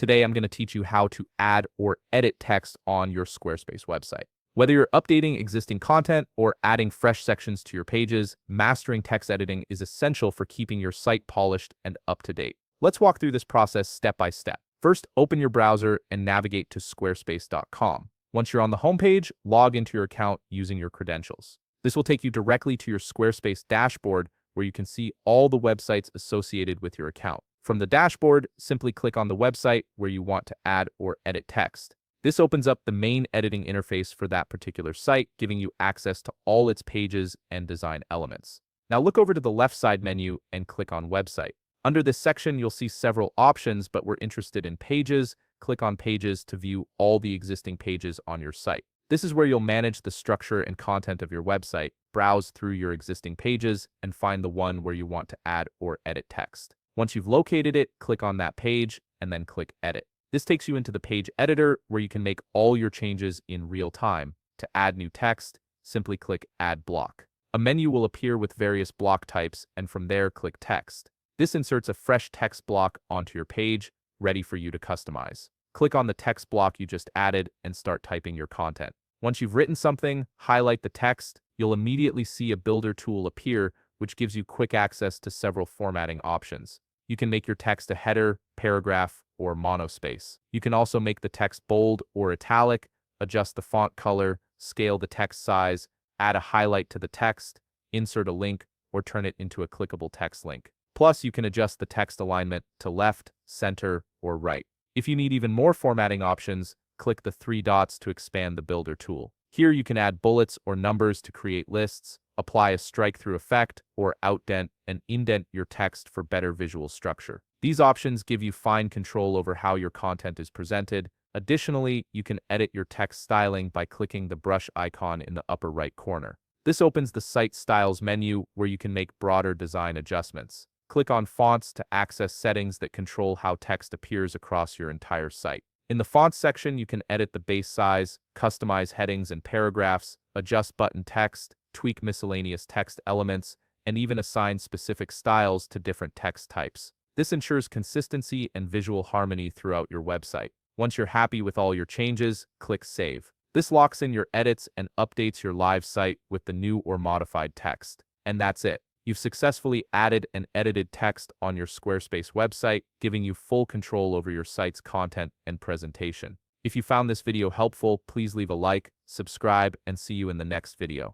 Today, I'm going to teach you how to add or edit text on your Squarespace website. Whether you're updating existing content or adding fresh sections to your pages, mastering text editing is essential for keeping your site polished and up to date. Let's walk through this process step by step. First, open your browser and navigate to squarespace.com. Once you're on the homepage, log into your account using your credentials. This will take you directly to your Squarespace dashboard where you can see all the websites associated with your account. From the dashboard, simply click on the website where you want to add or edit text. This opens up the main editing interface for that particular site, giving you access to all its pages and design elements. Now look over to the left side menu and click on Website. Under this section, you'll see several options, but we're interested in Pages. Click on Pages to view all the existing pages on your site. This is where you'll manage the structure and content of your website, browse through your existing pages, and find the one where you want to add or edit text. Once you've located it, click on that page and then click Edit. This takes you into the page editor where you can make all your changes in real time. To add new text, simply click Add Block. A menu will appear with various block types, and from there click Text. This inserts a fresh text block onto your page, ready for you to customize. Click on the text block you just added and start typing your content. Once you've written something, highlight the text. You'll immediately see a builder tool appear, which gives you quick access to several formatting options. You can make your text a header, paragraph, or monospace. You can also make the text bold or italic, adjust the font color, scale the text size, add a highlight to the text, insert a link, or turn it into a clickable text link. Plus, you can adjust the text alignment to left, center, or right. If you need even more formatting options, click the three dots to expand the builder tool. Here you can add bullets or numbers to create lists, apply a strike-through effect, or outdent and indent your text for better visual structure. These options give you fine control over how your content is presented. Additionally, you can edit your text styling by clicking the brush icon in the upper right corner. This opens the Site Styles menu where you can make broader design adjustments. Click on Fonts to access settings that control how text appears across your entire site. In the Fonts section, you can edit the base size, customize headings and paragraphs, adjust button text, tweak miscellaneous text elements, and even assign specific styles to different text types. This ensures consistency and visual harmony throughout your website. Once you're happy with all your changes, click Save. This locks in your edits and updates your live site with the new or modified text. And that's it. You've successfully added and edited text on your Squarespace website, giving you full control over your site's content and presentation. If you found this video helpful, please leave a like, subscribe, and see you in the next video.